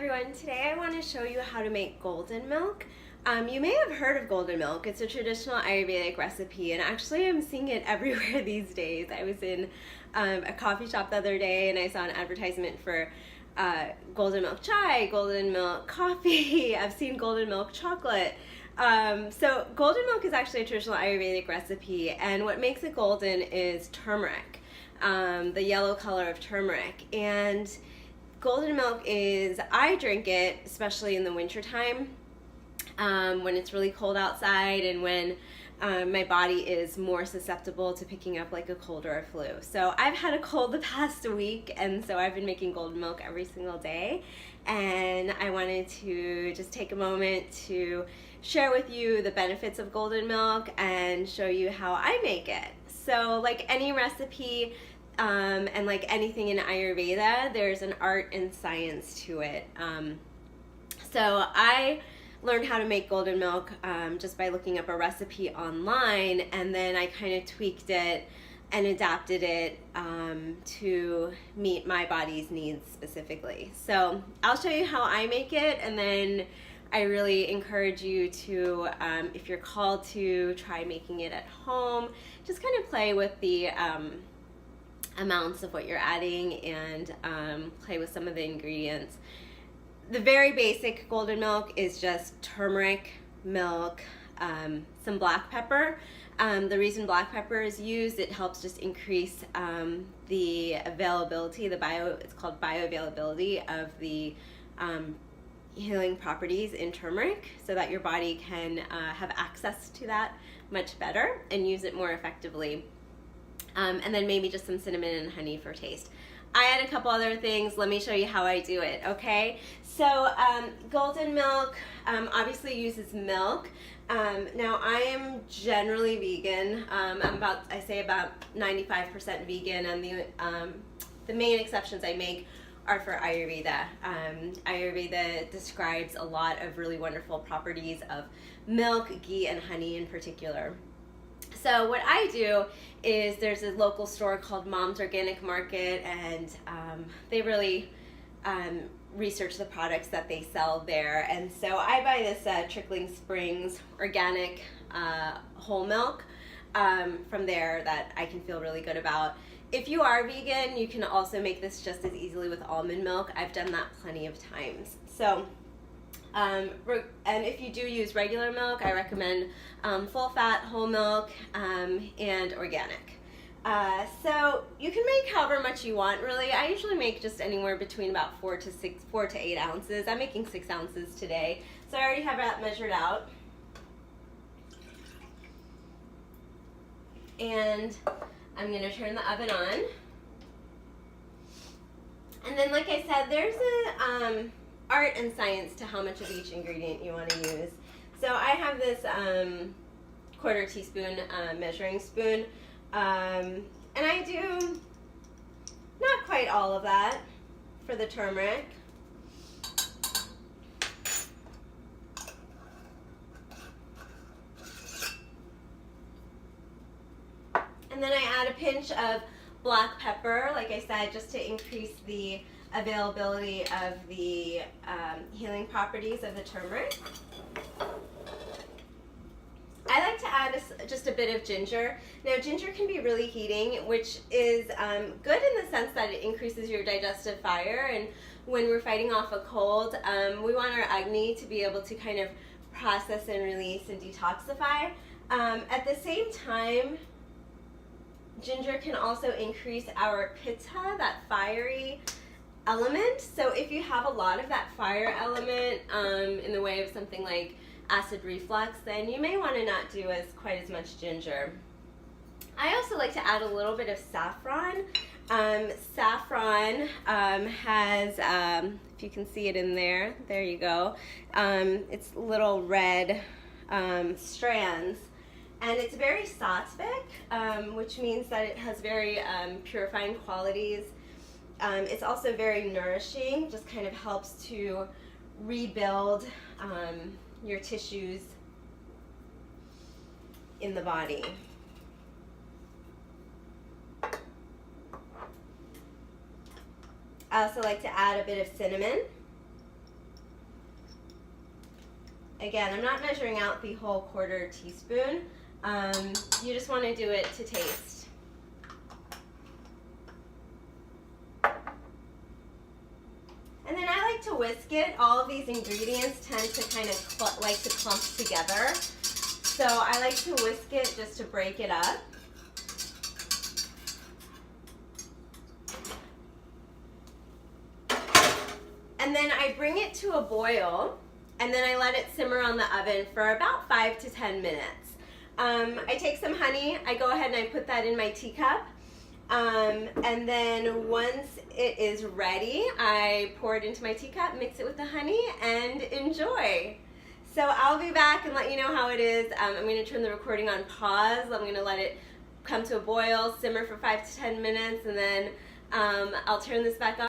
everyone. Today I want to show you how to make golden milk. You may have heard of golden milk. It's a traditional Ayurvedic recipe, and actually I'm seeing it everywhere these days. I was in a coffee shop the other day and I saw an advertisement for golden milk chai, golden milk coffee. I've seen golden milk chocolate. So golden milk is actually a traditional Ayurvedic recipe, and what makes it golden is turmeric, the yellow color of turmeric. And golden milk is, I drink it especially in the wintertime when it's really cold outside and when my body is more susceptible to picking up like a cold or a flu. So I've had a cold the past week, and so I've been making golden milk every single day, and I wanted to just take a moment to share with you the benefits of golden milk and show you how I make it. So like any recipe, and like anything in Ayurveda, there's an art and science to it. So I learned how to make golden milk just by looking up a recipe online, and then I kind of tweaked it and adapted it to meet my body's needs specifically. So I'll show you how I make it, and then I really encourage you to, if you're called to, try making it at home. Just kind of play with the amounts of what you're adding and play with some of the ingredients. The very basic golden milk is just turmeric, milk, some black pepper. The reason black pepper is used, it helps just increase the availability, it's called bioavailability of the healing properties in turmeric, so that your body can have access to that much better and use it more effectively. And then maybe just some cinnamon and honey for taste. I add a couple other things. Let me show you how I do it, okay? So golden milk obviously uses milk. Now I am generally vegan. I'm about 95% vegan, and the main exceptions I make are for Ayurveda. Ayurveda describes a lot of really wonderful properties of milk, ghee, and honey in particular. So what I do is, there's a local store called Mom's Organic Market, and they really research the products that they sell there. And so I buy this Trickling Springs organic whole milk from there that I can feel really good about. If you are vegan, you can also make this just as easily with almond milk. I've done that plenty of times. So and if you do use regular milk, I recommend full fat whole milk and organic. So you can make however much you want, really. I usually make just anywhere between about 4 to 8 ounces. I'm making 6 ounces today, so I already have that measured out. And I'm going to turn the oven on. And then, like I said, there's a art and science to how much of each ingredient you want to use. So I have this quarter teaspoon measuring spoon, and I do not quite all of that for the turmeric. And then I add a pinch of black pepper, like I said, just to increase the availability of the healing properties of the turmeric. I like to add just a bit of ginger. Now, ginger can be really heating, which is good in the sense that it increases your digestive fire, and when we're fighting off a cold, we want our Agni to be able to kind of process and release and detoxify. At the same time, ginger can also increase our pitta, that fiery element. So if you have a lot of that fire element in the way of something like acid reflux, then you may want to not do quite as much ginger. I also like to add a little bit of saffron. Saffron has, if you can see it in there, there you go, it's little red strands. And it's very sattvic, which means that it has very purifying qualities. It's also very nourishing, just kind of helps to rebuild your tissues in the body. I also like to add a bit of cinnamon. Again, I'm not measuring out the whole quarter teaspoon. You just want to do it to taste. And then I like to whisk it. All of these ingredients tend to kind of like to clump together. So I like to whisk it just to break it up. And then I bring it to a boil, and then I let it simmer on the oven for about 5 to 10 minutes. I take some honey, I go ahead and I put that in my teacup. And then once it is ready, I pour it into my teacup, mix it with the honey, and enjoy. So I'll be back and let you know how it is. I'm going to turn the recording on pause. I'm going to let it come to a boil, simmer for 5 to 10 minutes, and then I'll turn this back on.